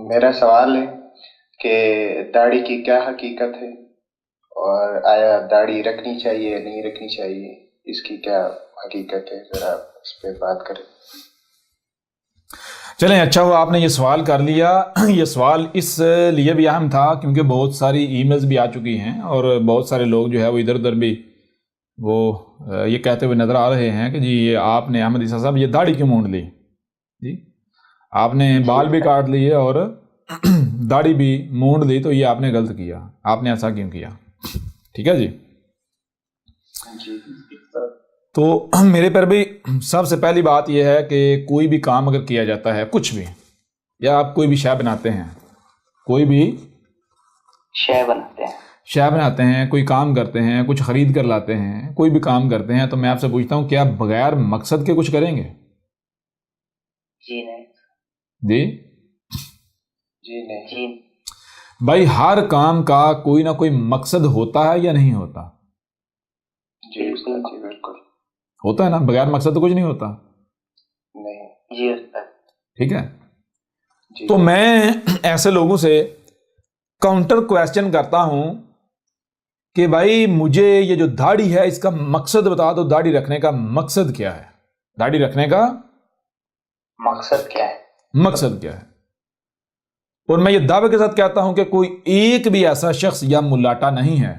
میرا سوال ہے کہ داڑھی کی کیا حقیقت ہے، اور آیا داڑھی رکھنی چاہیے یا نہیں رکھنی چاہیے، اس کی کیا حقیقت ہے، ذرا اس پہ بات کریں۔ چلیں، اچھا ہوا آپ نے یہ سوال کر لیا۔ یہ سوال اس لیے بھی اہم تھا کیونکہ بہت ساری ای میلز بھی آ چکی ہیں اور بہت سارے لوگ جو ہے وہ ادھر ادھر بھی وہ یہ کہتے ہوئے نظر آ رہے ہیں کہ جی یہ آپ نے احمد عیسیٰ صاحب یہ داڑھی کیوں مونڈ لی، جی آپ نے بال بھی کاٹ لیے اور داڑھی بھی مونڈ لی، تو یہ آپ نے غلط کیا، آپ نے ایسا کیوں کیا؟ ٹھیک ہے جی۔ تو میرے پر بھی سب سے پہلی بات یہ ہے کہ کوئی بھی کام اگر کیا جاتا ہے، کچھ بھی، یا آپ کوئی بھی شے بناتے ہیں، کوئی بھی شے بناتے ہیں، کوئی کام کرتے ہیں، کچھ خرید کر لاتے ہیں، کوئی بھی کام کرتے ہیں، تو میں آپ سے پوچھتا ہوں کیا بغیر مقصد کے کچھ کریں گے؟ جی نہیں۔ جی جی نہیں۔ بھائی ہر کام کا کوئی نہ کوئی مقصد ہوتا ہے یا نہیں ہوتا؟ جی بالکل ہوتا ہے نا، بغیر مقصد تو کچھ نہیں ہوتا۔ نہیں۔ جی ٹھیک ہے، تو میں ایسے لوگوں سے کاؤنٹر کویسچن کرتا ہوں کہ بھائی مجھے یہ جو داڑھی ہے اس کا مقصد بتا دو، داڑھی رکھنے کا مقصد کیا ہے؟ داڑھی رکھنے کا مقصد کیا ہے؟ مقصد کیا ہے؟ اور میں یہ دعوے کے ساتھ کہتا ہوں کہ کوئی ایک بھی ایسا شخص یا ملاٹا نہیں ہے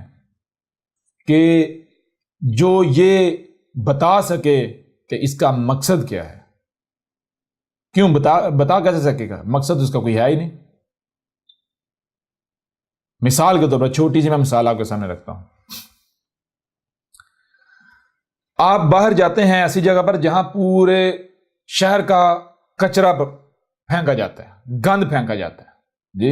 کہ جو یہ بتا سکے کہ اس کا مقصد کیا ہے۔ کیوں بتا کیسے سکے گا؟ مقصد اس کا کوئی ہے ہی نہیں۔ مثال کے طور پر چھوٹی سی میں مثال آپ کے سامنے رکھتا ہوں۔ آپ باہر جاتے ہیں ایسی جگہ پر جہاں پورے شہر کا کچرا پھینکا جاتا ہے، گند پھینکا جاتا ہے، جی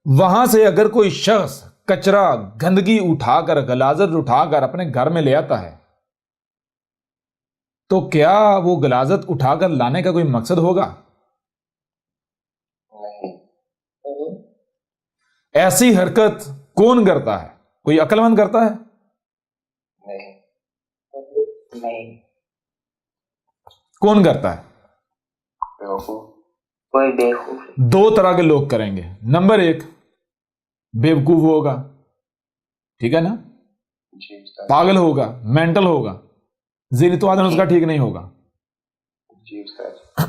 وہاں سے اگر کوئی شخص کچرا، گندگی اٹھا کر، غلاظت اٹھا کر اپنے گھر میں لے آتا ہے، تو کیا وہ غلاظت اٹھا کر لانے کا کوئی مقصد ہوگا؟ ایسی حرکت کون کرتا ہے؟ کوئی عقل مند کرتا ہے؟ نہیں۔ کون کرتا ہے؟ کوئی بیوقوف۔ دو طرح کے لوگ کریں گے۔ نمبر ایک، بیوقوف ہوگا، ٹھیک ہے نا، پاگل ہوگا، مینٹل ہوگا، ذہنی توازن اس کا ٹھیک نہیں ہوگا۔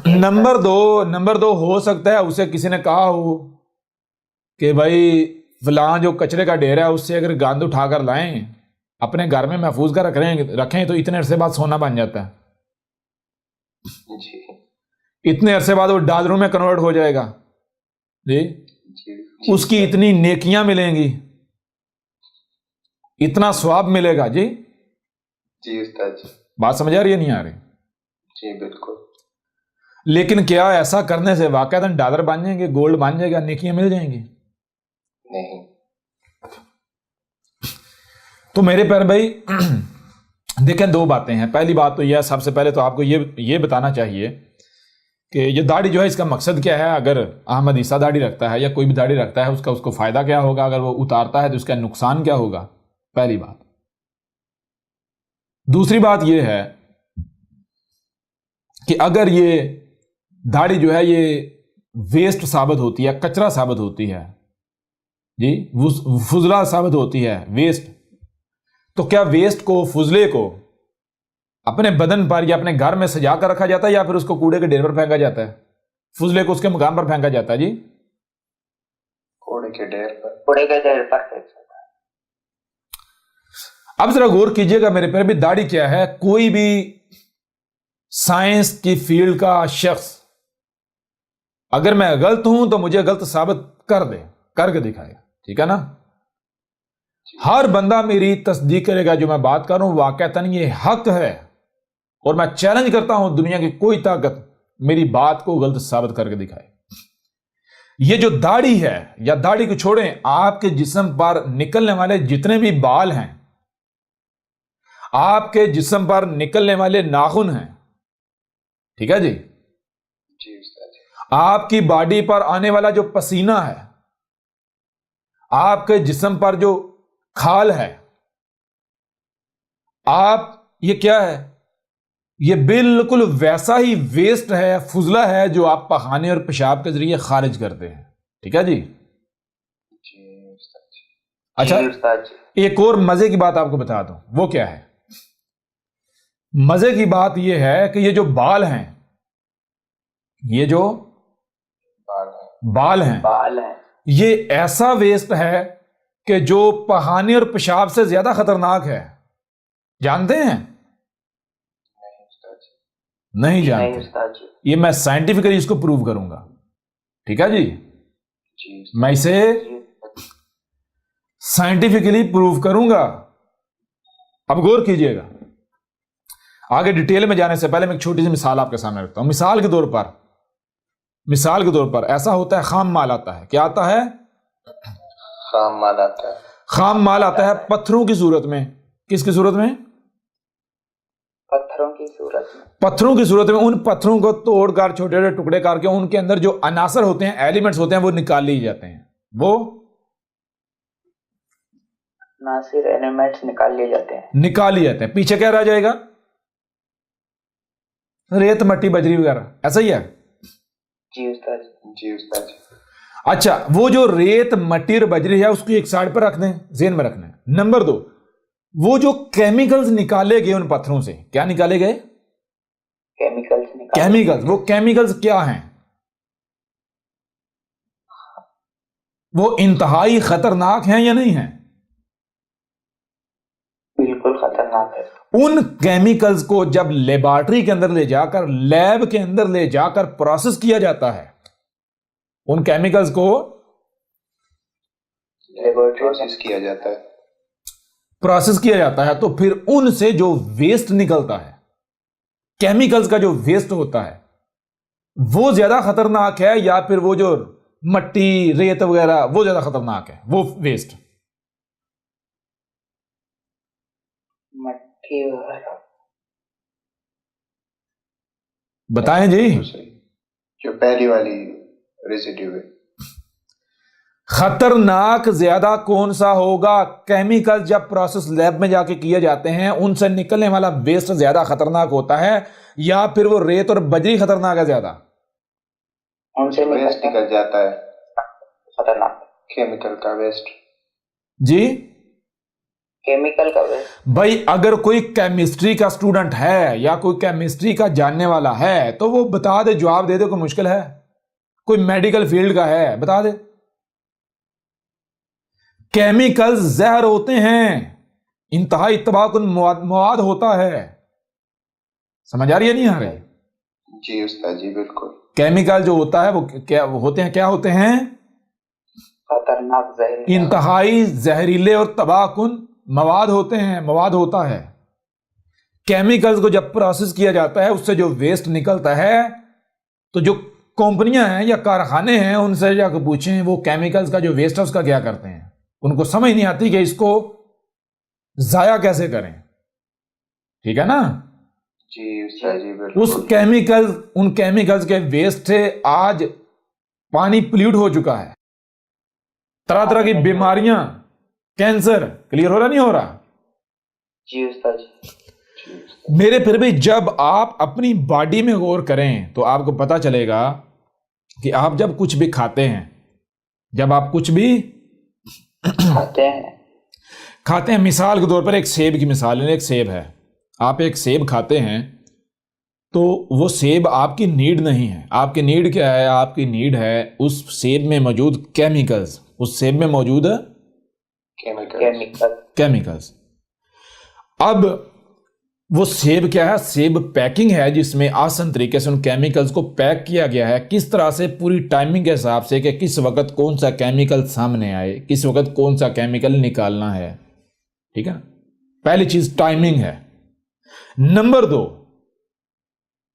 نمبر دو ہو سکتا ہے اسے کسی نے کہا ہو کہ بھائی فلاں جو کچرے کا ڈھیر ہے اس سے اگر گند اٹھا کر لائیں، اپنے گھر میں محفوظ کر رکھیں تو اتنے عرصے بعد سونا بن جاتا ہے، اتنے عرصے بعد وہ ڈالروں میں کنورٹ ہو جائے گا، جی اس کی اتنی نیکیاں ملیں گی، اتنا ثواب ملے گا۔ جی بات سمجھ آ رہی ہے نہیں آ رہی؟ جی بالکل۔ لیکن کیا ایسا کرنے سے واقعتاً ڈالر بن جائیں گے، گولڈ بن جائے گا، نیکیاں مل جائیں گی؟ نہیں۔ تو میرے پیارے بھائی دیکھیں، دو باتیں ہیں۔ پہلی بات تو یہ، سب سے پہلے تو آپ کو یہ بتانا چاہیے کہ یہ داڑھی جو ہے اس کا مقصد کیا ہے۔ اگر احمد عیسیٰ داڑھی رکھتا ہے یا کوئی بھی داڑھی رکھتا ہے، اس کو فائدہ کیا ہوگا؟ اگر وہ اتارتا ہے تو اس کا نقصان کیا ہوگا؟ پہلی بات۔ دوسری بات یہ ہے کہ اگر یہ داڑھی جو ہے یہ ویسٹ ثابت ہوتی ہے، کچرا ثابت ہوتی ہے، جی فضلہ ثابت ہوتی ہے، ویسٹ، تو کیا ویسٹ کو، فضلے کو اپنے بدن پر یا اپنے گھر میں سجا کر رکھا جاتا ہے یا پھر اس کو کوڑے کے ڈھیر پر پھینکا جاتا ہے؟ فضلے کو اس کے مقام پر پھینکا جاتا ہے، جی کوڑے کے ڈھیر پر۔ اب ذرا غور کیجئے گا میرے پر بھی، داڑھی کیا ہے؟ کوئی بھی سائنس کی فیلڈ کا شخص اگر میں غلط ہوں تو مجھے غلط ثابت کر کے دکھائے، ٹھیک ہے نا؟ ہر بندہ میری تصدیق کرے گا جو میں بات کر رہا ہوں واقعتاً یہ حق ہے، اور میں چیلنج کرتا ہوں دنیا کی کوئی طاقت میری بات کو غلط ثابت کر کے دکھائے۔ یہ جو داڑھی ہے، یا داڑھی کو چھوڑیں، آپ کے جسم پر نکلنے والے جتنے بھی بال ہیں، آپ کے جسم پر نکلنے والے ناخن ہیں، ٹھیک ہے جی، آپ کی باڈی پر آنے والا جو پسینہ ہے، آپ کے جسم پر جو کھال ہے، آپ یہ کیا ہے؟ یہ بالکل ویسا ہی ویسٹ ہے، فضلہ ہے جو آپ پخانے اور پیشاب کے ذریعے خارج کرتے ہیں. ٹھیک ہے جی. جی استاد جی. اچھا جی استاد جی. ایک اور مزے کی بات آپ کو بتا دوں، وہ کیا ہے؟ مزے کی بات یہ ہے کہ یہ جو بال ہیں، یہ جو بال ہیں، بال ہیں. یہ ایسا ویسٹ ہے کہ جو پخانے اور پیشاب سے زیادہ خطرناک ہے. جانتے ہیں؟ نہیں استاد جی. نہیں نہیں جانتے. استاد جی. یہ میں سائنٹیفکلی اس کو پروو کروں گا. ٹھیک ہے جی. جی میں اسے جی. سائنٹیفکلی پروو کروں گا. اب غور کیجئے گا. آگے ڈیٹیل میں جانے سے پہلے میں ایک چھوٹی سی مثال آپ کے سامنے رکھتا ہوں. مثال کے طور پر ایسا ہوتا ہے، خام مال آتا ہے. کیا آتا ہے؟ خام مال آتا ہے. خام مال آتا ہے پتھروں کی صورت میں. کس کی صورت میں؟ پتھروں کی صورت میں. پتھروں کی صورت میں. ان پتھروں کو توڑ کر چھوٹے چھوٹے ٹکڑے کر کے ان کے اندر جو عناصر ہوتے ہیں، ایلیمنٹس ہوتے ہیں، وہ نکال لیے جاتے ہیں. وہ ناصر ایلیمنٹس نکال لیے جاتے ہیں. پیچھے کیا رہ جائے گا؟ ریت، مٹی، بجری وغیرہ. ایسا ہی ہے. جی استاد جی. جی استاد جی. اچھا، وہ جو ریت، مٹی اور بجری ہے اس کو ایک سائڈ پر رکھ دیں، ذہن میں رکھنا ہے. نمبر 2، وہ جو کیمیکلز نکالے گئے ان پتھروں سے، کیا نکالے گئے؟ کیمیکلز. وہ کیمیکلز کیا ہیں؟ وہ انتہائی خطرناک ہیں یا نہیں ہیں؟ بالکل خطرناک ہے. ان کیمیکلز کو جب لیبارٹری کے اندر لے جا کر، لیب کے اندر لے جا کر پروسیس کیا جاتا ہے، ان کیمیکلز کو پروسیس کیا جاتا ہے، تو پھر ان سے جو ویسٹ نکلتا ہے، کیمیکلز کا جو ویسٹ ہوتا ہے، وہ زیادہ خطرناک ہے یا پھر وہ جو مٹی، ریت وغیرہ، وہ زیادہ خطرناک ہے؟ وہ ویسٹ مٹی وغیرہ. بتائیں جی. جو پہلی والی ریزیڈیو ہے. خطرناک زیادہ کون سا ہوگا؟ کیمیکل جب پروسیس لیب میں جا کے کیے جاتے ہیں ان سے نکلنے والا ویسٹ زیادہ خطرناک ہوتا ہے یا پھر وہ ریت اور بجری خطرناک ہے زیادہ؟ ان سے ویسٹ نکل جاتا ہے، خطرناک. کیمیکل کا ویسٹ. جی کیمیکل کا ویسٹ. بھائی اگر کوئی کیمسٹری کا سٹوڈنٹ ہے یا کوئی کیمسٹری کا جاننے والا ہے تو وہ بتا دے، جواب دے دے. کوئی مشکل ہے؟ کوئی میڈیکل فیلڈ کا ہے بتا دے. کیمیکل زہر ہوتے ہیں، انتہائی تباہ کن مواد ہوتا ہے. سمجھ آ رہی ہے نہیں آ رہی؟ جی استاد جی بالکل. کیمیکل جو ہوتا ہے وہ کیا ہوتے ہیں؟ کیا ہوتے ہیں؟ خطرناک، زہریلے، انتہائی زہریلے اور تباہ کن مواد ہوتے ہیں، مواد ہوتا ہے. کیمیکلز کو جب پروسیس کیا جاتا ہے اس سے جو ویسٹ نکلتا ہے، تو جو کمپنیاں ہیں یا کارخانے ہیں ان سے جا کے پوچھیں وہ کیمیکلز کا جو ویسٹ ہے اس کا کیا کرتے ہیں. ان کو سمجھ نہیں آتی کہ اس کو ضائع کیسے کریں. ٹھیک ہے نا؟ جی استاد جی بالکل. ان کیمیکلز کے ویسٹ سے آج پانی پلیوٹ ہو چکا ہے. طرح طرح کی بیماریاں، کینسر، کلیئر ہو رہا نہیں ہو رہا؟ جی استاد جی. میرے پھر بھی جب آپ اپنی باڈی میں غور کریں تو آپ کو پتا چلے گا کہ آپ جب کچھ بھی کھاتے ہیں، جب آپ کچھ بھی کھاتے ہیں، مثال کے طور پر ایک سیب کی مثال ہے. ایک سیب ہے، آپ ایک سیب کھاتے ہیں تو وہ سیب آپ کی نیڈ نہیں ہے. آپ کی نیڈ کیا ہے؟ آپ کی نیڈ ہے اس سیب میں موجود کیمیکلز. اس سیب میں موجود ہے کیمیکلز. اب وہ سیب کیا ہے؟ سیب پیکنگ ہے جس میں آسان طریقے سے ان کیمیکلز کو پیک کیا گیا ہے. کس طرح سے؟ پوری ٹائمنگ کے حساب سے کہ کس وقت کون سا کیمیکل سامنے آئے، کس وقت کون سا کیمیکل نکالنا ہے. ٹھیک ہے نا؟ پہلی چیز ٹائمنگ ہے. نمبر 2،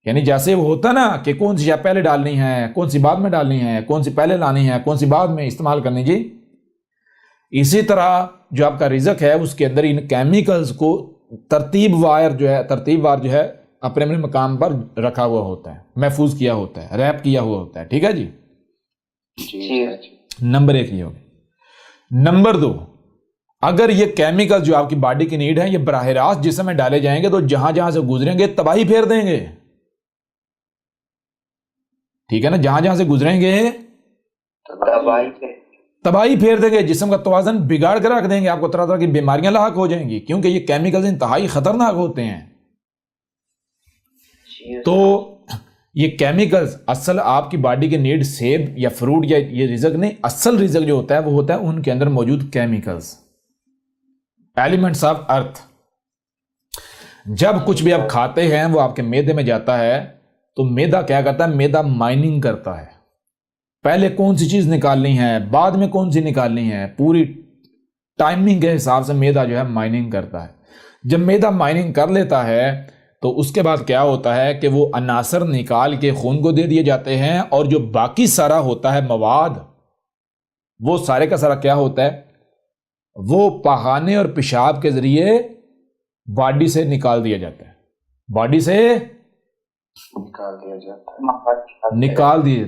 یعنی جیسے وہ ہوتا نا کہ کون سی شے پہلے ڈالنی ہے، کون سی بعد میں ڈالنی ہے، کون سی پہلے لانی ہے، کون سی بعد میں استعمال کرنی. جی اسی طرح جو آپ کا رزق ہے اس کے اندر ان کیمیکلز کو ترتیب وار جو ہے اپنے اپنے مقام پر رکھا ہوا ہوتا ہے، محفوظ کیا ہوتا ہے، ریپ کیا ہوا ہوتا ہے. ٹھیک ہے جی. جی نمبر 1 یہ ہوگی. نمبر 2، اگر یہ کیمیکل جو آپ کی باڈی کی نیڈ ہے یہ براہ راست جسم میں ڈالے جائیں گے تو جہاں جہاں سے گزریں گے تباہی پھیر دیں گے. ٹھیک ہے نا, جہاں جہاں سے گزریں گے تباہی پھیر دیں گے, جسم کا توازن بگاڑ کر رکھ دیں گے, آپ کو طرح طرح کی بیماریاں لاحق ہو جائیں گی, کیونکہ یہ کیمیکلز انتہائی خطرناک ہوتے ہیں. تو یہ کیمیکلز اصل آپ کی باڈی کے نیڈ سیب یا فروٹ یا یہ رزق نہیں, اصل رزق جو ہوتا ہے وہ ہوتا ہے ان کے اندر موجود کیمیکلز, ایلیمنٹس آف ارتھ. جب کچھ بھی آپ کھاتے ہیں وہ آپ کے معدے میں جاتا ہے تو معدہ کیا کرتا ہے, معدہ مائننگ کرتا ہے, پہلے کون سی چیز نکالنی ہے بعد میں کون سی نکالنی ہے, پوری ٹائمنگ کے حساب سے معدہ جو ہے مائننگ کرتا ہے. جب معدہ مائننگ کر لیتا ہے تو اس کے بعد کیا ہوتا ہے کہ وہ عناصر نکال کے خون کو دے دیے جاتے ہیں, اور جو باقی سارا ہوتا ہے مواد وہ سارے کا سارا کیا ہوتا ہے, وہ پخانے اور پیشاب کے ذریعے باڈی سے نکال دیا جاتا ہے, باڈی سے نکال دیا جاتا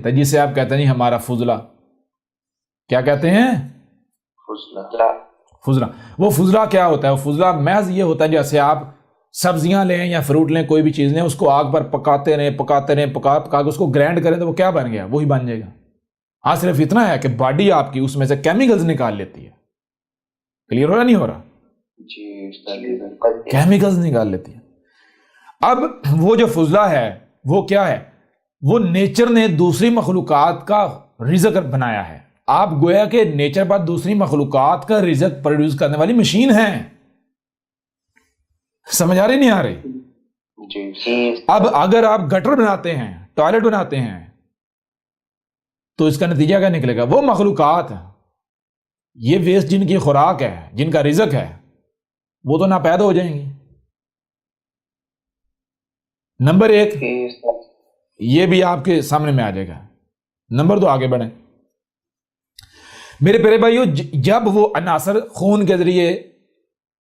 ہے, جسے آپ کہتے ہیں نہیں ہمارا فضلہ, کیا کہتے ہیں فضلہ. وہ فضلہ کیا ہوتا ہے, وہ فضلہ محض یہ ہوتا ہے جیسے آپ سبزیاں لیں یا فروٹ لیں, کوئی بھی چیز لیں, اس کو آگ پر پکاتے رہیں پکا کے اس کو گرینڈ کریں تو وہ کیا بن گیا, وہی بن جائے گا. ہاں صرف اتنا ہے کہ باڈی آپ کی اس میں سے کیمیکلز نکال لیتی ہے. کلیئر ہو رہا نہیں ہو رہا؟ کیمیکلز نکال لیتی ہے. اب وہ جو فضلہ ہے وہ کیا ہے, وہ نیچر نے دوسری مخلوقات کا رزق بنایا ہے. آپ گویا کہ نیچر پر دوسری مخلوقات کا رزق پروڈیوس کرنے والی مشین ہے. سمجھ آ رہی نہیں آ رہی؟ اب اگر آپ گٹر بناتے ہیں, ٹوائلٹ بناتے ہیں, تو اس کا نتیجہ کیا نکلے گا, وہ مخلوقات یہ ویسٹ جن کی خوراک ہے, جن کا رزق ہے, وہ تو ناپید ہو جائیں گی. نمبر 1 یہ بھی آپ کے سامنے میں آ جائے گا. نمبر 2 آگے بڑھیں میرے پیارے بھائیو. جب وہ عناصر خون کے ذریعے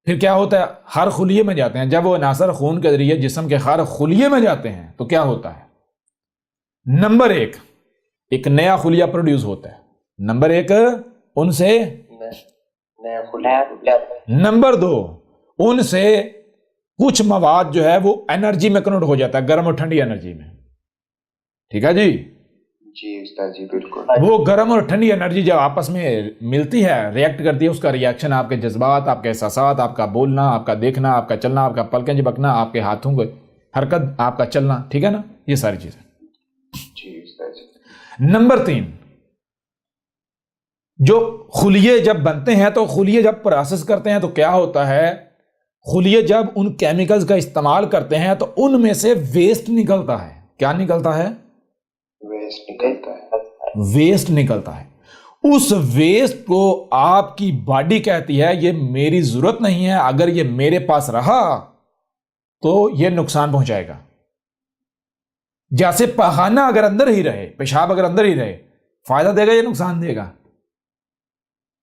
پھر کیا ہوتا ہے, ہر خلیے میں جاتے ہیں, جب وہ عناصر خون کے ذریعے جسم کے ہر خلیے میں جاتے ہیں تو کیا ہوتا ہے, نمبر 1 ایک نیا خلیہ پروڈیوس ہوتا ہے, نمبر 1 ان سے نمبر 2 ان سے کچھ مواد جو ہے وہ انرجی میں کنورٹ ہو جاتا ہے, گرم اور ٹھنڈی انرجی میں. ٹھیک ہے جی استاد جی بالکل. وہ گرم اور ٹھنڈی انرجی جب آپس میں ملتی ہے, ریئیکٹ کرتی ہے, اس کا ریئیکشن آپ کے جذبات, آپ کے احساسات, آپ کا بولنا, آپ کا دیکھنا, آپ کا چلنا, آپ کا پلکیں جھپکنا, آپ کے ہاتھوں کو حرکت, آپ کا چلنا, ٹھیک ہے نا, یہ ساری چیزیں. نمبر 3 جو خلیے جب بنتے ہیں تو خلیے جب پروسیس کرتے ہیں تو کیا ہوتا ہے, خلیے جب ان کیمیکلز کا استعمال کرتے ہیں تو ان میں سے ویسٹ نکلتا ہے. کیا نکلتا ہے, ویسٹ نکلتا ہے. اس ویسٹ کو آپ کی باڈی کہتی ہے یہ میری ضرورت نہیں ہے, اگر یہ میرے پاس رہا تو یہ نقصان پہنچائے گا. جیسے پخانہ اگر اندر ہی رہے, پیشاب اگر اندر ہی رہے, فائدہ دے گا یا نقصان دے گا؟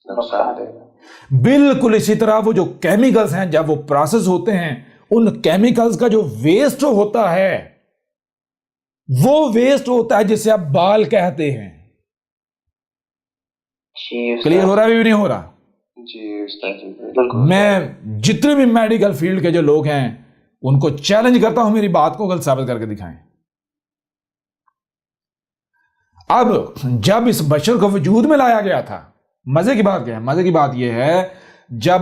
نقصان دے گا. بالکل اسی طرح وہ جو کیمیکلز ہیں جب وہ پروسیس ہوتے ہیں, ان کیمیکلز کا جو ویسٹ ہوتا ہے وہ ویسٹ ہوتا ہے جسے آپ بال کہتے ہیں. کلیئر ہو رہا ہے بھی نہیں ہو رہا؟ میں جتنے بھی میڈیکل فیلڈ کے جو لوگ ہیں ان کو چیلنج کرتا ہوں میری بات کو غلط ثابت کر کے دکھائیں. اب جب اس بشر کو وجود میں لایا گیا تھا, مزے کی بات کیا ہے, مزے کی بات یہ ہے جب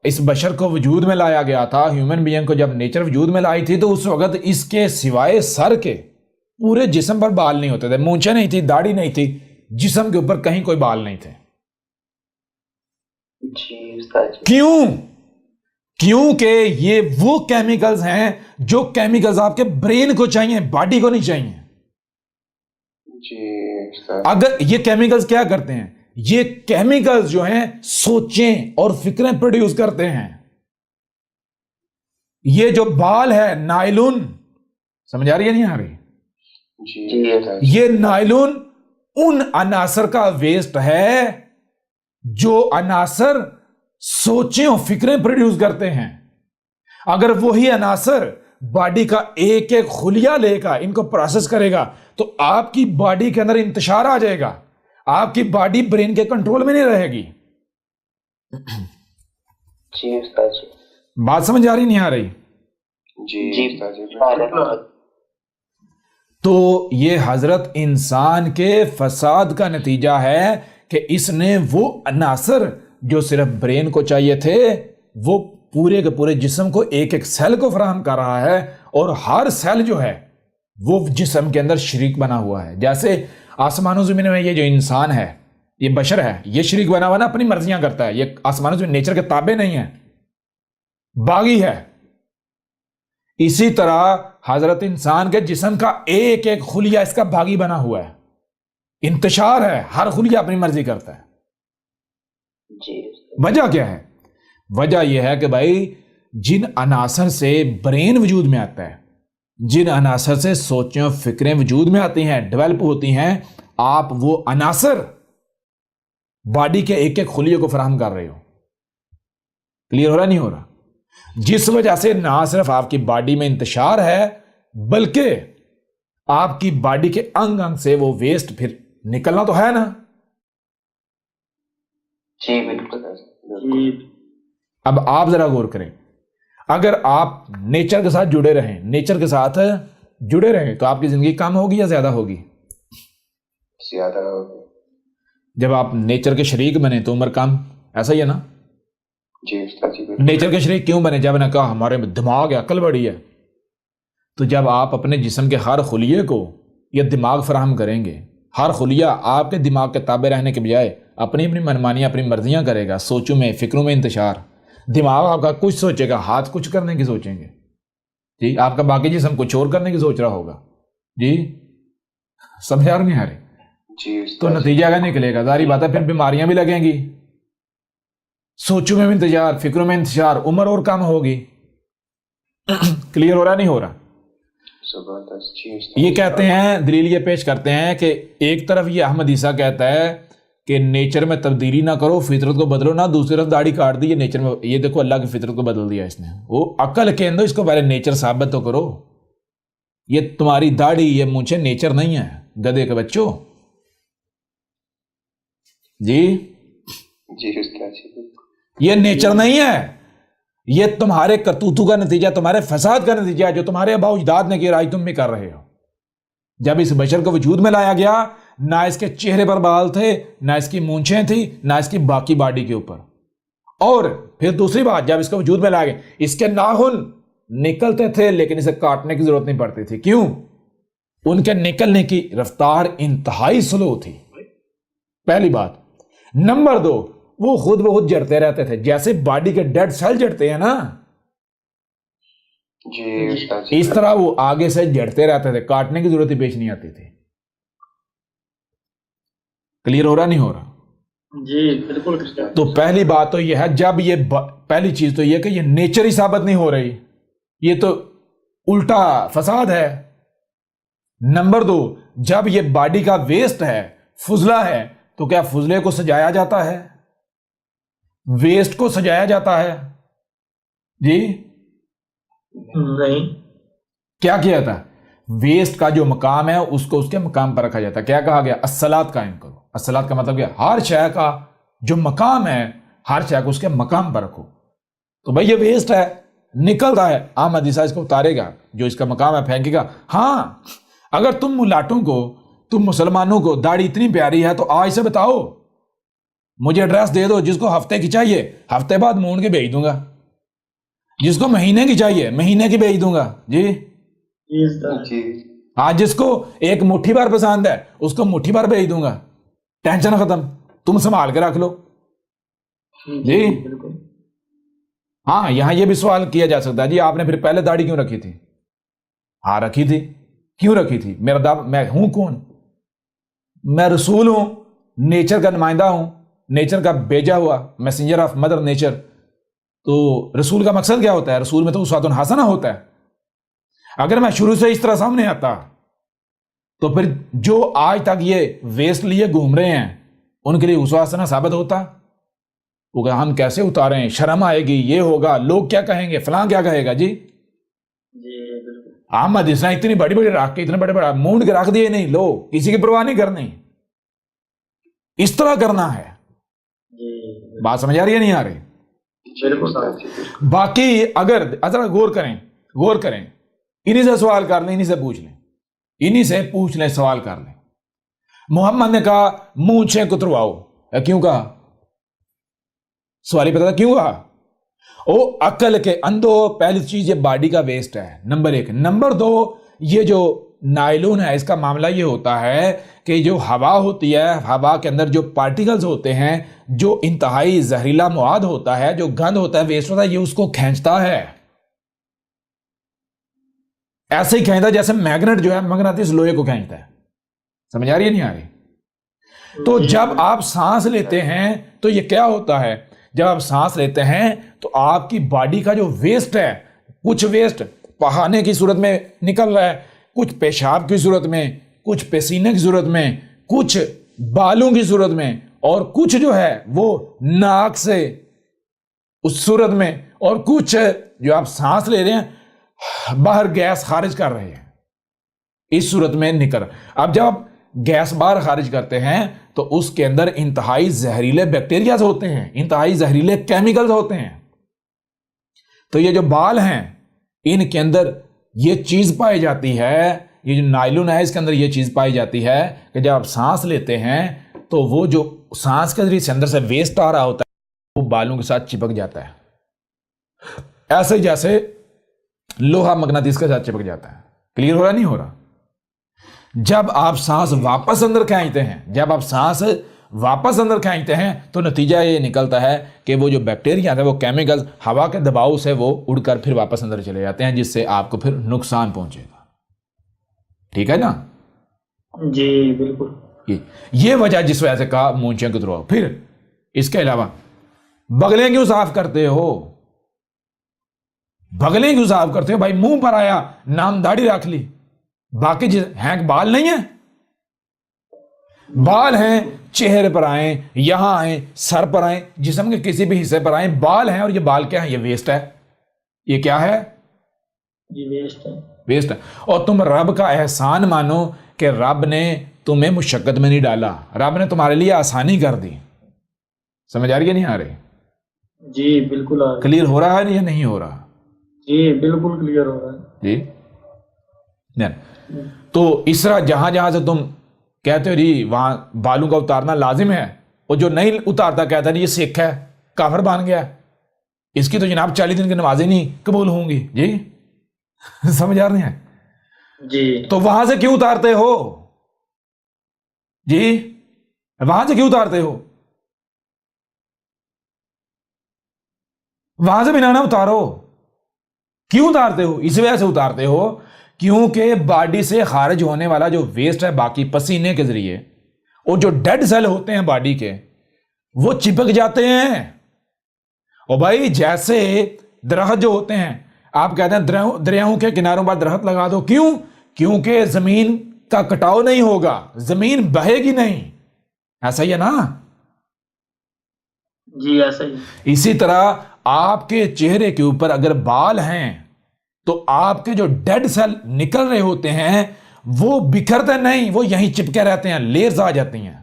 اس بشر کو وجود میں لایا گیا تھا, ہیومن بینگ کو جب نیچر وجود میں لائی تھی تو اس وقت اس کے سوائے سر کے پورے جسم پر بال نہیں ہوتے تھے, مونچھیں نہیں تھی, داڑھی نہیں تھی, جسم کے اوپر کہیں کوئی بال نہیں تھے. کیوں؟ کیونکہ یہ وہ کیمیکلز ہیں جو کیمیکلز آپ کے برین کو چاہیے, باڈی کو نہیں چاہیے. اگر یہ کیمیکلز کیا کرتے ہیں, یہ کیمیکلز جو ہیں سوچیں اور فکریں پروڈیوس کرتے ہیں. یہ جو بال ہے نائلون, سمجھ آ رہی ہے نہیں آ رہی؟ یہ نائلون ان عناصر کا ویسٹ ہے جو عناصر سوچیں اور فکریں پروڈیوس کرتے ہیں. اگر وہی عناصر باڈی کا ایک ایک خلیہ لے گا, ان کو پروسیس کرے گا, تو آپ کی باڈی کے اندر انتشار آ جائے گا, آپ کی باڈی برین کے کنٹرول میں نہیں رہے گی. جی استاد جی. بات سمجھ آ رہی نہیں آ رہی؟ جی استاد جی. تو یہ حضرت انسان کے فساد کا نتیجہ ہے کہ اس نے وہ عناصر جو صرف برین کو چاہیے تھے وہ پورے کے پورے جسم کو ایک ایک سیل کو فراہم کر رہا ہے، اور ہر سیل جو ہے وہ جسم کے اندر شریک بنا ہوا ہے. جیسے آسمان و زمین میں یہ جو انسان ہے، یہ بشر ہے، یہ شریک بنا ہوا نا، اپنی مرضیاں کرتا ہے. یہ آسمان و زمین نیچر کے تابع نہیں ہے، باغی ہے. اسی طرح حضرت انسان کے جسم کا ایک ایک خلیہ اس کا باغی بنا ہوا ہے، انتشار ہے، ہر خلیہ اپنی مرضی کرتا ہے. جی. وجہ کیا ہے؟ وجہ یہ ہے کہ بھائی جن عناصر سے برین وجود میں آتا ہے، جن عناصر سے سوچیں و فکریں وجود میں آتی ہیں، ڈیولپ ہوتی ہیں، آپ وہ عناصر باڈی کے ایک ایک خلیے کو فراہم کر رہے ہو. کلیئر ہو رہا نہیں ہو رہا؟ جس وجہ سے نہ صرف آپ کی باڈی میں انتشار ہے بلکہ آپ کی باڈی کے انگ انگ سے وہ ویسٹ پھر نکلنا تو ہے نا. جی بالکل. اب آپ ذرا غور کریں، اگر آپ نیچر کے ساتھ جڑے رہیں، نیچر کے ساتھ جڑے رہیں تو آپ کی زندگی کم ہوگی یا زیادہ ہوگی؟ زیادہ ہوگی. جب آپ نیچر کے شریک بنے تو عمر کم، ایسا ہی ہے نا؟ جی استاد جی. نیچر کے شریک کیوں بنے؟ جب نے کہا ہمارے میں دماغ ہے، عقل بڑی ہے. تو جب آپ اپنے جسم کے ہر خلیے کو یہ دماغ فراہم کریں گے، ہر خلیہ آپ کے دماغ کے تابع رہنے کے بجائے اپنی اپنی منمانیاں، اپنی مرضیاں کرے گا، سوچوں میں، فکروں میں انتشار. دماغ آپ کا کچھ سوچے گا، ہاتھ کچھ کرنے کی سوچیں گے، جی. آپ کا باقی جسم کچھ اور کرنے کی سوچ رہا ہوگا، جی. سمجھ آ نہیں آ رہی؟ جی تو استاد. نتیجہ کیا نکلے گا؟ ظاہری بات ہے پھر بیماریاں بھی لگیں گی، سوچوں میں بھی انتشار، فکروں میں انتشار، عمر اور کم ہوگی. کلیئر ہو رہا نہیں ہو رہا؟ زبردست. جی استاد. یہ کہتے ہیں، دلیل یہ پیش کرتے ہیں کہ ایک طرف یہ احمد عیسیٰ کہتا ہے کہ نیچر میں تبدیلی نہ کرو، فطرت کو بدلو نہ، دوسری طرف داڑھی کاٹ دی، یہ نیچر میں، یہ دیکھو اللہ کی فطرت کو بدل دیا اس نے. وہ عقل کے اندر اس کو پہلے نیچر ثابت تو کرو. یہ تمہاری داڑھی، یہ مونچھیں نیچر نہیں ہے گدھے کے بچوں. جی جی استاد جی. یہ نیچر نہیں ہے، یہ تمہارے کرتوتوں کا نتیجہ، تمہارے فساد کا نتیجہ ہے جو تمہارے آباء و اجداد نے کیا، آج تم بھی کر رہے ہو. جب اس بشر کو وجود میں لایا گیا، نہ اس کے چہرے پر بال تھے، نہ اس کی مونچھیں تھی، نہ اس کی باقی باڈی کے اوپر. اور پھر دوسری بات، جب اس کو وجود میں لایا گیا، اس کے ناخن نکلتے تھے لیکن اسے کاٹنے کی ضرورت نہیں پڑتی تھی. کیوں؟ ان کے نکلنے کی رفتار انتہائی سلو تھی، پہلی بات. نمبر دو، وہ خود بخود جڑتے رہتے تھے، جیسے باڈی کے ڈیڈ سیل جڑتے ہیں نا، جی استاد جی. اس طرح وہ آگے سے جڑتے رہتے تھے، کاٹنے کی ضرورت ہی پیش نہیں آتی تھی. کلیئر ہو رہا نہیں ہو رہا؟ جی بالکل. تو پہلی بات تو یہ ہے، جب یہ پہلی چیز تو یہ کہ یہ نیچر ہی ثابت نہیں ہو رہی، یہ تو الٹا فساد ہے. نمبر دو، جب یہ باڈی کا ویسٹ ہے، فضلہ ہے، تو کیا فضلے کو سجایا جاتا ہے؟ ویسٹ کو سجایا جاتا ہے؟ جی نہیں. کیا کیا تھا؟ ویسٹ کا جو مقام ہے اس کو اس کے مقام پر رکھا جاتا ہے. کیا کہا گیا؟ الصلاۃ قائم کرو. الصلاۃ کا مطلب کیا؟ ہر شے کا جو مقام ہے، ہر شے کو اس کے مقام پر رکھو. تو بھائی یہ ویسٹ ہے، نکل رہا ہے، احمد عیسیٰ اس کو اتارے گا، جو اس کا مقام ہے پھینکے گا. ہاں، اگر تم ملاٹوں کو، تم مسلمانوں کو داڑھی اتنی پیاری ہے تو آج سے بتاؤ، مجھے ایڈریس دے دو، جس کو ہفتے کی چاہیے ہفتے بعد مونڈ کے بھیج دوں گا، جس کو مہینے کی چاہیے مہینے کی بھیج دوں گا. جی جی. ہاں، جس کو ایک مٹھی بھر پسند ہے اس کو مٹھی بھر بھیج دوں گا، ٹینشن ختم، تم سنبھال کے رکھ لو. جی ہاں، یہاں یہ بھی سوال کیا جا سکتا ہے، جی آپ نے پھر پہلے داڑھی کیوں رکھی تھی؟ ہاں رکھی تھی. کیوں رکھی تھی؟ میں ہوں کون؟ میں رسول ہوں، نیچر کا نمائندہ ہوں، نیچر کا بھیجا ہوا، میسنجر آف مدر نیچر. تو رسول کا مقصد کیا ہوتا ہے؟ رسول میں تو اسوۃ حسنہ ہوتا ہے. اگر میں شروع سے اس طرح سامنے آتا تو پھر جو آج تک یہ ویسٹ لیے گھوم رہے ہیں ان کے لیے اسوہ حسنہ ثابت ہوتا. وہ کہ ہم کیسے اتاریں، شرم آئے گی، یہ ہوگا، لوگ کیا کہیں گے، فلاں کیا کہے گا. جی بالکل. احمد اس نے اتنی بڑی بڑی رکھ کے، اتنے بڑے بڑا مونڈ کے رکھ دیے، نہیں لو، کسی کی پرواہ نہیں کرنی، اس طرح کرنا ہے. بات سمجھ آ رہی ہے نہیں آ رہی؟ بالکل استاد جی بالکل۔ باقی اگر ذرا غور کریں انہی سے سوال کر لیں، انہی سے پوچھ لیں، انہی سے پوچھ لیں، سوال کر لیں۔ محمد نے کہا مونچھیں کترواؤ، کیوں کہا؟ سوال ہی پتا تھا کیوں کہا؟ او عقل کے اندھو، پہلی چیز یہ باڈی کا ویسٹ ہے، نمبر 1۔ نمبر 2، یہ جو نائلون ہے اس کا معاملہ یہ ہوتا ہے کہ جو ہوا ہوتی ہے، ہوا کے اندر جو پارٹیکلز ہوتے ہیں، جو انتہائی زہریلا مواد ہوتا ہے، جو گند ہوتا ہے، ویسٹ ہوتا ہے، یہ اس کو کھینچتا ہے، ایسے ہی کھینچتا ہے جیسے میگنیٹ جو ہے مغناطیس لوہے کو کھینچتا ہے۔ سمجھ آ رہی ہے نہیں آ رہی؟ تو جب آپ سانس لیتے ہیں تو یہ کیا ہوتا ہے؟ جب آپ سانس لیتے ہیں تو آپ کی باڈی کا جو ویسٹ ہے، کچھ ویسٹ پہانے کی صورت میں نکل رہا ہے، کچھ پیشاب کی صورت میں، کچھ پسینے کی صورت میں، کچھ بالوں کی صورت میں، اور کچھ جو ہے وہ ناک سے اس صورت میں، اور کچھ جو آپ سانس لے رہے ہیں باہر گیس خارج کر رہے ہیں، اس صورت میں نکل رہا۔ اب جب آپ گیس باہر خارج کرتے ہیں تو اس کے اندر انتہائی زہریلے بیکٹیریاز ہوتے ہیں، انتہائی زہریلے کیمیکلز ہوتے ہیں۔ تو یہ جو بال ہیں ان کے اندر یہ چیز پائی جاتی ہے، یہ جو نائلون ہے اس کے اندر یہ چیز پائی جاتی ہے کہ جب آپ سانس لیتے ہیں تو وہ جو سانس کے ذریعے سے اندر سے ویسٹ آ رہا ہوتا ہے وہ بالوں کے ساتھ چپک جاتا ہے، ایسے جیسے لوہا مغناطیس کے ساتھ چپک جاتا ہے۔ کلیئر ہو رہا نہیں ہو رہا؟ جب آپ سانس واپس اندر کھینچتے ہیں، جب آپ سانس واپس اندر کھینچتے ہیں تو نتیجہ یہ نکلتا ہے کہ وہ جو بیکٹیریا ہے، وہ کیمیکلز ہوا کے دباؤ سے وہ اڑ کر پھر واپس اندر چلے جاتے ہیں، جس سے آپ کو پھر نقصان پہنچے گا۔ ٹھیک ہے نا؟ جی بالکل۔ یہ وجہ جس وجہ سے کہا مونچھیں کترواؤ۔ پھر اس کے علاوہ بغلیں کیوں صاف کرتے ہو؟ بغلیں کیوں صاف کرتے ہو؟ بھائی منہ پر آیا، نام داڑھی رکھ لی، باقی ہیں بال نہیں ہیں؟ بال ہیں، چہرے پر آئیں، یہاں آئیں، سر پر آئیں، جسم کے کسی بھی حصے پر آئیں، بال ہیں، اور یہ بال کیا ہے؟ یہ ویسٹ ہے۔ یہ کیا ہے؟ یہ ویسٹ ہے۔ ویسٹ ہے۔ اور تم رب کا احسان مانو کہ رب نے تمہیں مشقت میں نہیں ڈالا، رب نے تمہارے لیے آسانی کر دی۔ سمجھ آ رہی ہے نہیں آ رہی؟ جی بالکل آ رہی ہے۔ کلیئر ہو رہا ہے یا نہیں ہو رہا؟ جی بالکل کلیئر ہو رہا ہے۔ جی تو اس طرح جہاں جہاں سے تم کہتے ہو جی وہاں بالوں کا اتارنا لازم ہے، اور جو نہیں اتارتا کہتا ہے یہ سکھ ہے، کافر بن گیا، اس کی تو جناب 40 دن کی نمازیں نہیں قبول ہوں گی۔ جی سمجھ آ رہی ہیں؟ جی تو وہاں سے کیوں اتارتے ہو؟ جی وہاں سے کیوں اتارتے ہو؟ وہاں سے بنا نہ اتارو۔ کیوں اتارتے ہو؟ اس وجہ سے اتارتے ہو کیونکہ باڈی سے خارج ہونے والا جو ویسٹ ہے باقی پسینے کے ذریعے، اور جو ڈیڈ سیل ہوتے ہیں باڈی کے وہ چپک جاتے ہیں۔ اور بھائی جیسے درخت جو ہوتے ہیں، آپ کہتے ہیں دریاؤں کے کناروں پر درخت لگا دو، کیوں؟ کیونکہ زمین کا کٹاؤ نہیں ہوگا، زمین بہے گی نہیں، ایسا ہی ہے نا؟ جی ایسا ہی۔ اسی طرح آپ کے چہرے کے اوپر اگر بال ہیں تو آپ کے جو ڈیڈ سیل نکل رہے ہوتے ہیں وہ بکھرتے نہیں، وہ یہیں چپکے رہتے ہیں، لیئرز آ جاتی ہیں،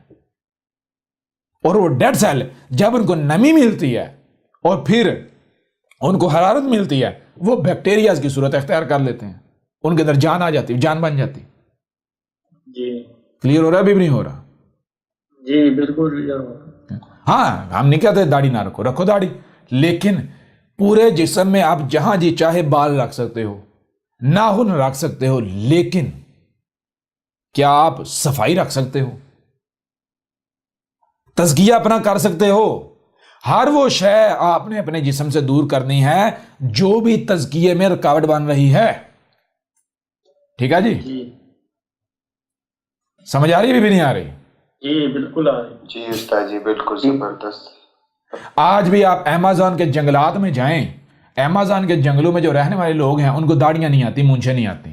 اور وہ ڈیڈ سیل جب ان کو نمی ملتی ہے اور پھر ان کو حرارت ملتی ہے وہ بیکٹیریاز کی صورت اختیار کر لیتے ہیں، ان کے اندر جان آ جاتی، جان بن جاتی۔ جی کلیئر ہو رہا ہے؟ ابھی بھی نہیں ہو رہا؟ جی بالکل کلیئر ہو رہا ہے۔ ہاں ہم نہیں کہتے داڑھی نہ رکھو، رکھو داڑھی، لیکن پورے جسم میں آپ جہاں جی چاہے بال رکھ سکتے ہو، ناخن رکھ سکتے ہو، لیکن کیا آپ صفائی رکھ سکتے ہو؟ تزکیہ اپنا کر سکتے ہو؟ ہر وہ شے آپ نے اپنے جسم سے دور کرنی ہے جو بھی تزکیے میں رکاوٹ بن رہی ہے۔ ٹھیک ہے جی؟ جی سمجھ آ رہی ہے بھی نہیں آ رہی؟ جی بالکل آ رہی ہے۔ جی استاد جی بالکل زبردست۔ آج بھی آپ امیزون کے جنگلات میں جائیں، امیزون کے جنگلوں میں جو رہنے والے لوگ ہیں ان کو داڑیاں نہیں آتی، مونچھیں نہیں آتی،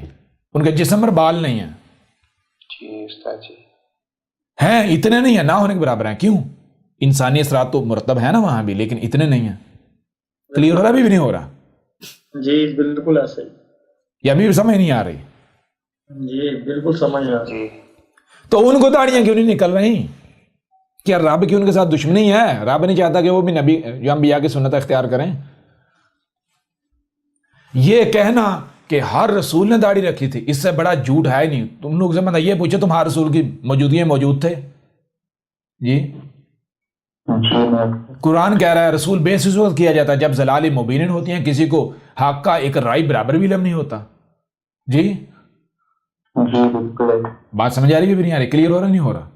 ان کے جسم پر بال نہیں ہیں۔ جی استاد جی ہیں اتنے نہیں ہیں، نہ ہونے کے برابر ہیں۔ کیوں؟ انسانی اثرات تو مرتب ہے نا وہاں بھی، لیکن اتنے نہیں ہیں۔ کلیئر ہو رہا بھی نہیں ہو رہا؟ جی بالکل ایسا ہی۔ یا ابھی بھی سمجھ نہیں آ رہی؟ جی بالکل سمجھ آ رہی ہے۔ جی تو ان کو داڑیاں کیوں نہیں نکل رہی؟ کیا رب کی ان کے ساتھ دشمنی ہے؟ رب نہیں چاہتا کہ وہ بھی نبی یا انبیاء کی سنت اختیار کریں؟ یہ کہنا کہ ہر رسول نے داڑھی رکھی تھی، اس سے بڑا جھوٹ ہے ہی نہیں۔ تم لوگ سے یہ پوچھے تم ہر رسول کی موجودگی میں موجود تھے؟ جی قرآن کہہ رہا ہے رسول بے صورت کیا جاتا ہے جب ضلال مبین ہوتی ہیں، کسی کو حق کا ایک رائی برابر بھی علم نہیں ہوتا۔ جی بات سمجھ آ رہی ہے بھی نہیں آ رہی؟ کلیئر ہو رہا نہیں ہو رہا؟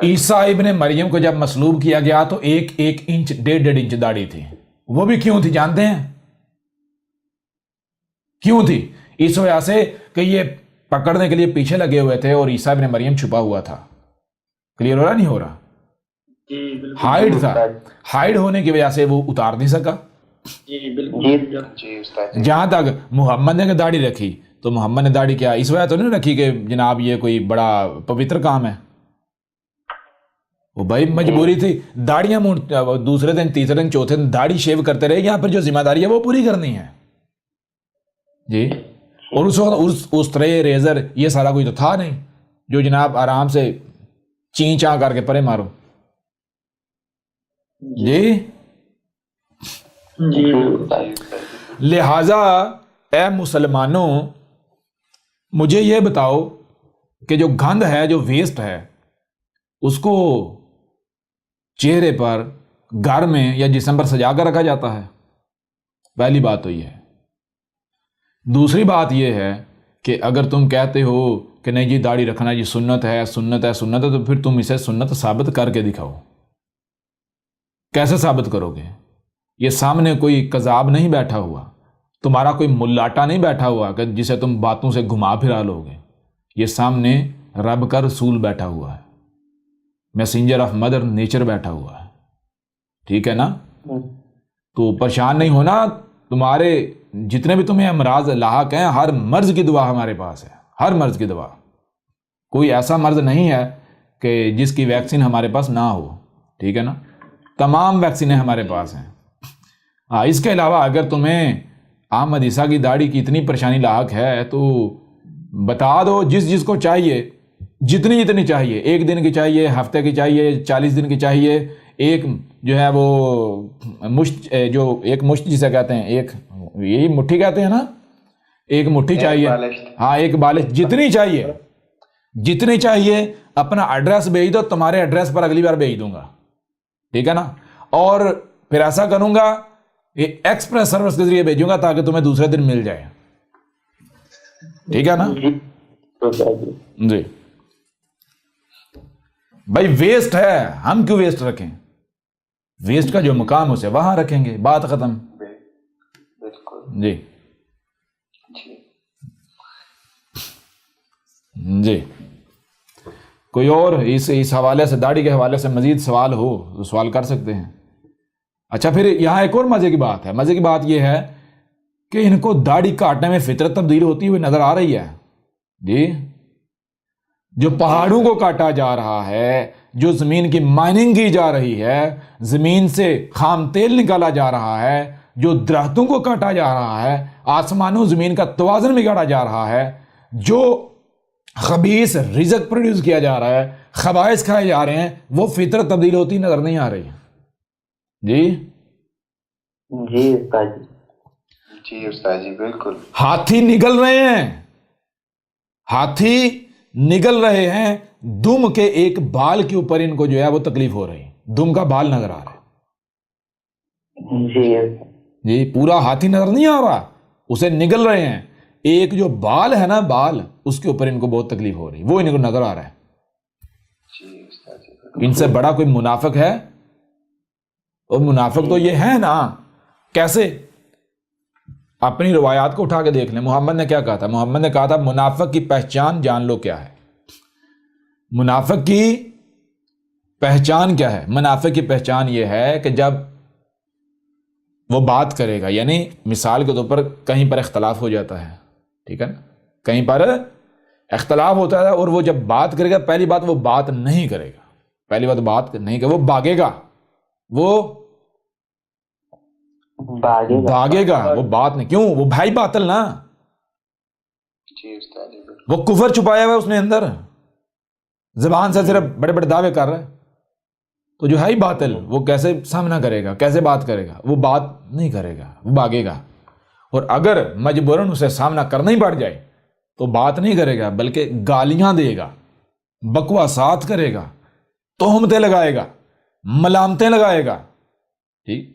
عیسیٰ ابن مریم کو جب مصلوب کیا گیا تو 1 انچ 1.5 انچ داڑھی تھی۔ وہ بھی کیوں تھی جانتے ہیں؟ کیوں تھی؟ اس وجہ سے کہ یہ پکڑنے کے لیے پیچھے لگے ہوئے تھے اور عیسیٰ ابن مریم چھپا ہوا تھا۔ کلیئر ہو رہا نہیں ہو رہا؟ ہائیڈ تھا، ہائیڈ ہونے کی وجہ سے وہ اتار نہیں سکا۔ جہاں تک محمد نے داڑھی رکھی تو محمد نے داڑھی کیا اس وجہ تو نہیں رکھی کہ جناب یہ کوئی بڑا پوتر کام ہے، وہ بھائی مجبوری تھی۔ داڑیاں دوسرے دن تیسرے دن چوتھے دن داڑھی شیو کرتے رہے، یہاں پر جو ذمہ داری ہے وہ پوری کرنی ہے۔ جی اور اس وقت استرے ریزر یہ سارا کوئی تو تھا نہیں جو جناب آرام سے چین چاں کر کے پرے مارو۔ جی لہذا اے مسلمانوں مجھے یہ بتاؤ کہ جو گند ہے، جو ویسٹ ہے، اس کو چہرے پر، گھر میں یا جسم پر سجا کر رکھا جاتا ہے؟ پہلی بات تو یہ ہے۔ دوسری بات یہ ہے کہ اگر تم کہتے ہو کہ نہیں جی داڑھی رکھنا جی سنت ہے سنت ہے سنت ہے، تو پھر تم اسے سنت ثابت کر کے دکھاؤ۔ کیسے ثابت کرو گے؟ یہ سامنے کوئی قذاب نہیں بیٹھا ہوا، تمہارا کوئی ملاٹا نہیں بیٹھا ہوا کہ جسے تم باتوں سے گھما پھرا لو گے۔ یہ سامنے رب کا رسول بیٹھا ہوا ہے، میسنجر آف مدر نیچر بیٹھا ہوا ہے، ٹھیک ہے نا؟ تو پریشان نہیں ہونا، تمہارے جتنے بھی تمہیں امراض لاحق ہیں ہر مرض کی دعا ہمارے پاس ہے، ہر مرض کی دعا۔ کوئی ایسا مرض نہیں ہے کہ جس کی ویکسین ہمارے پاس نہ ہو، ٹھیک ہے نا؟ تمام ویکسینیں ہمارے پاس ہیں۔ اس کے علاوہ اگر تمہیں احمد عیسیٰ کی داڑھی کی اتنی پریشانی لاحق ہے تو بتا دو، جس کو چاہیے، جتنی چاہیے، 1 دن کی چاہیے، ہفتے کی چاہیے، 40 دن کی چاہیے، ایک جو ہے وہ مشت، جو ایک مشت جسے کہتے ہیں، ایک یہی مٹھی کہتے ہیں نا، ایک مٹھی چاہیے، ہاں ایک بالش، جتنی چاہیے اپنا ایڈریس بھیج دو، تمہارے ایڈریس پر اگلی بار بھیج دوں گا، ٹھیک ہے نا؟ اور پھر ایسا کروں گا یہ ایکسپریس سروس کے ذریعے بھیجوں گا تاکہ تمہیں دوسرے دن مل جائے، ٹھیک ہے نا؟ جی بھائی ویسٹ ہے، ہم کیوں ویسٹ رکھیں؟ ویسٹ کا جو مقام اسے وہاں رکھیں گے، بات ختم۔ جی جی کوئی اور اس حوالے سے، داڑھی کے حوالے سے مزید سوال ہو تو سوال کر سکتے ہیں۔ اچھا پھر یہاں ایک اور مزے کی بات ہے، مزے کی بات یہ ہے کہ ان کو داڑھی کاٹنے میں فطرت تبدیل ہوتی ہوئی نظر آ رہی ہے۔ جی جو پہاڑوں کو کاٹا جا رہا ہے، جو زمین کی مائننگ کی جا رہی ہے، زمین سے خام تیل نکالا جا رہا ہے، جو درختوں کو کاٹا جا رہا ہے، آسمانوں زمین کا توازن بگاڑا جا رہا ہے، جو خبیث رزق پروڈیوس کیا جا رہا ہے، خبائث کھائے جا رہے ہیں، وہ فطرت تبدیل ہوتی نظر نہیں آ رہی ہے۔ جی استاد جی بالکل۔ ہاتھی نگل رہے ہیں، ہاتھی نگل رہے ہیں، دم کے ایک بال کے اوپر ان کو جو ہے وہ تکلیف ہو رہی ہے، دم کا بال نظر آ رہا ہے۔ جی پورا ہاتھی نظر نہیں آ رہا، اسے نگل رہے ہیں، ایک جو بال ہے نا، بال، اس کے اوپر ان کو بہت تکلیف ہو رہی ہے، وہ ان کو نظر آ رہا ہے۔ ان سے بڑا کوئی منافق ہے؟ اور منافق تو یہ ہے نا، کیسے؟ اپنی روایات کو اٹھا کے دیکھ لیں، محمد نے کیا کہا تھا؟ محمد نے کہا تھا منافق کی پہچان جان لو کیا ہے۔ منافق کی پہچان کیا ہے؟ منافق کی پہچان یہ ہے کہ جب وہ بات کرے گا، یعنی مثال کے طور پر کہیں پر اختلاف ہو جاتا ہے، ٹھیک ہے نا، کہیں پر اختلاف ہوتا ہے اور وہ جب بات کرے گا، پہلی بات وہ بات نہیں کرے گا، پہلی بات بات نہیں کرے، وہ بھاگے گا، وہ بھاگے گا، وہ بات نہیں، کیوں؟ وہ بھائی باطل نا، وہ کفر چھپایا ہوا ہے اس نے اندر، زبان سے صرف بڑے بڑے دعوے کر رہا ہے، تو جو ہے ہی باطل وہ کیسے سامنا کرے گا، کیسے بات کرے گا؟ وہ بات نہیں کرے گا، وہ بھاگے گا۔ اور اگر مجبوراً اسے سامنا کرنا ہی پڑ جائے تو بات نہیں کرے گا، بلکہ گالیاں دے گا، بکواسات کرے گا، تہمتیں لگائے گا، ملامتیں لگائے گا، ٹھیک،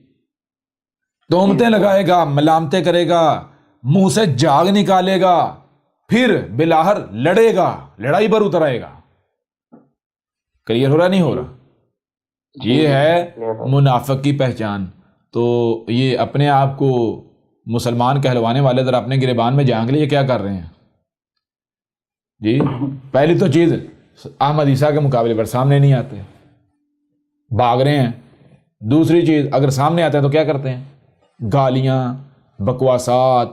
تہمتیں لگائے گا، ملامتیں کرے گا، منہ سے جاگ نکالے گا، پھر بلاہر لڑے گا، لڑائی پر اتر آئے گا۔ کلیئر ہو رہا نہیں ہو رہا؟ یہ ہے منافق کی پہچان۔ تو یہ اپنے آپ کو مسلمان کہلوانے والے ذرا اپنے گریبان میں جھانک لیں، یہ کیا کر رہے ہیں جی؟ پہلی تو چیز احمد عیسیٰ کے مقابلے پر سامنے نہیں آتے، بھاگ رہے ہیں۔ دوسری چیز، اگر سامنے آتے ہیں تو کیا کرتے ہیں؟ گالیاں، بکواسات،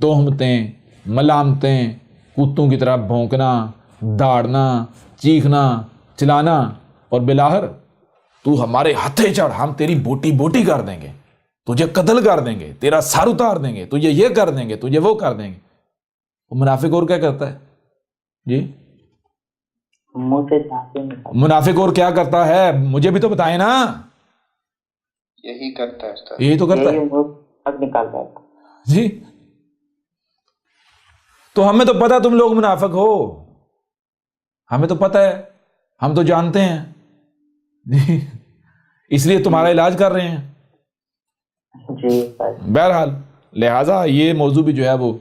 تہمتیں، ملامتیں، کتوں کی طرح بھونکنا، داڑنا، چیخنا، چلانا، اور بلاہر تو ہمارے ہتھے چڑھ، ہم تیری بوٹی بوٹی کر دیں گے، تجھے قتل کر دیں گے، تیرا سر اتار دیں گے، تجھے یہ کر دیں گے، تجھے وہ کر دیں گے۔ وہ منافق اور کیا کرتا ہے جی؟ منافق اور کیا کرتا ہے؟ مجھے بھی تو بتائیں نا۔ یہی کرتا ہے، یہی تو کرتا ہے جی۔ تو ہمیں تو پتا تم لوگ منافق ہو، ہمیں تو پتا ہے، ہم تو جانتے ہیں جی، اس لیے تمہارا علاج کر رہے ہیں جی۔ بہرحال لہٰذا یہ موضوع بھی جو ہے وہ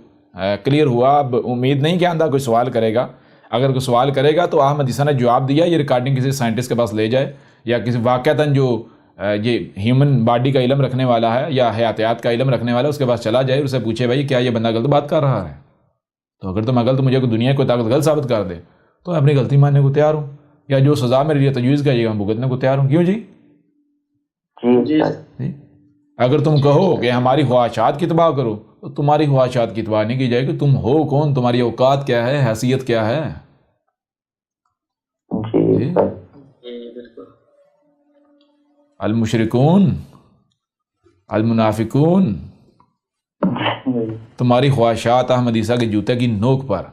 کلیئر ہوا۔ اب امید نہیں کہ آندہ کوئی سوال کرے گا، اگر کوئی سوال کرے گا تو احمد عیسیٰ نے جواب دیا، یہ ریکارڈنگ کسی سائنٹسٹ کے پاس لے جائے، یا کسی واقعتاً جو یہ ہیومن باڈی کا علم رکھنے والا ہے یا حیاتیات کا علم رکھنے والا ہے، اس کے پاس چلا جائے، اسے پوچھے بھائی کیا یہ بندہ غلط بات کر رہا ہے؟ تو اگر تم غلط، مجھے دنیا کوئی طاقت غلط ثابت کر دے تو میں اپنی غلطی ماننے کو تیار ہوں، یا جو سزا میرے لیے تجویز کرے گا میں بھگتنے کو تیار ہوں۔ کیوں جی؟ جی اگر تم کہو کہ ہماری خواہشات کی اتباع کرو تو تمہاری خواہشات کی اتباع نہیں کی جائے گی۔ تم ہو کون؟ تمہاری اوقات کیا ہے؟ حیثیت کیا ہے؟ جی بالکل۔ المشرکون المنافقون، تمہاری خواہشات احمد عیسیٰ کے جوتے کی نوک پر